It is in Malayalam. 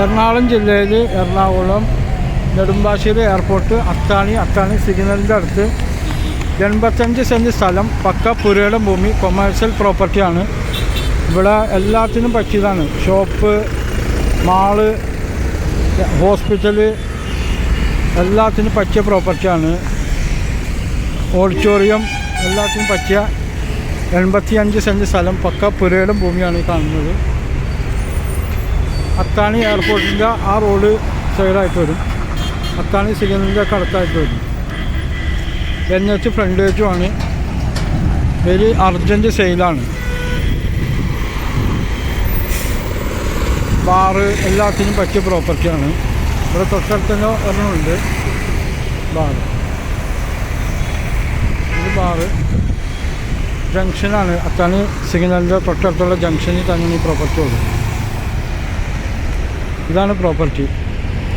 എറണാകുളം ജില്ലയിൽ എറണാകുളം നെടുമ്പാശ്ശേരി എയർപോർട്ട് അത്താണി സിഗ്നലിൻ്റെ അടുത്ത് 85 സെൻറ്റ് സ്ഥലം, പക്ക പുരയുടെ ഭൂമി, കൊമേഴ്ഷ്യൽ പ്രോപ്പർട്ടിയാണ്. ഇവിടെ എല്ലാത്തിനും പറ്റിയതാണ്. ഷോപ്പ്, മാള്, ഹോസ്പിറ്റല് എല്ലാത്തിനും പറ്റിയ പ്രോപ്പർട്ടിയാണ്. ഓഡിറ്റോറിയം എല്ലാത്തിനും പറ്റിയ 85 സെൻറ്റ് സ്ഥലം, പക്ക പുരയുടെ ഭൂമിയാണ് കാണുന്നത്. അത്താണി എയർപോർട്ടിൻ്റെ ആ റോഡ് സൈഡായിട്ട് വരും. അത്താണി സിഗ്നലിൻ്റെ ഒക്കെ അടുത്തായിട്ട് വരും. NH ഫ്രണ്ടേജുമാണ്. വെരി അർജൻറ്റ് സെയിലാണ്. ബാറ് എല്ലാത്തിനും പറ്റിയ പ്രോപ്പർട്ടിയാണ്. ഇവിടെ തൊട്ടടുത്ത് തന്നെ ഒരെണ്ണമുണ്ട് ബാറ്. ഇത് ബാറ് ജംഗ്ഷനാണ്. അത്താണി സിഗ്നലിൻ്റെ തൊട്ടടുത്തുള്ള ജംഗ്ഷനിൽ തന്നെ ഈ പ്രോപ്പർട്ടി ഉള്ളത്. ഇതാണ് പ്രോപ്പർട്ടി.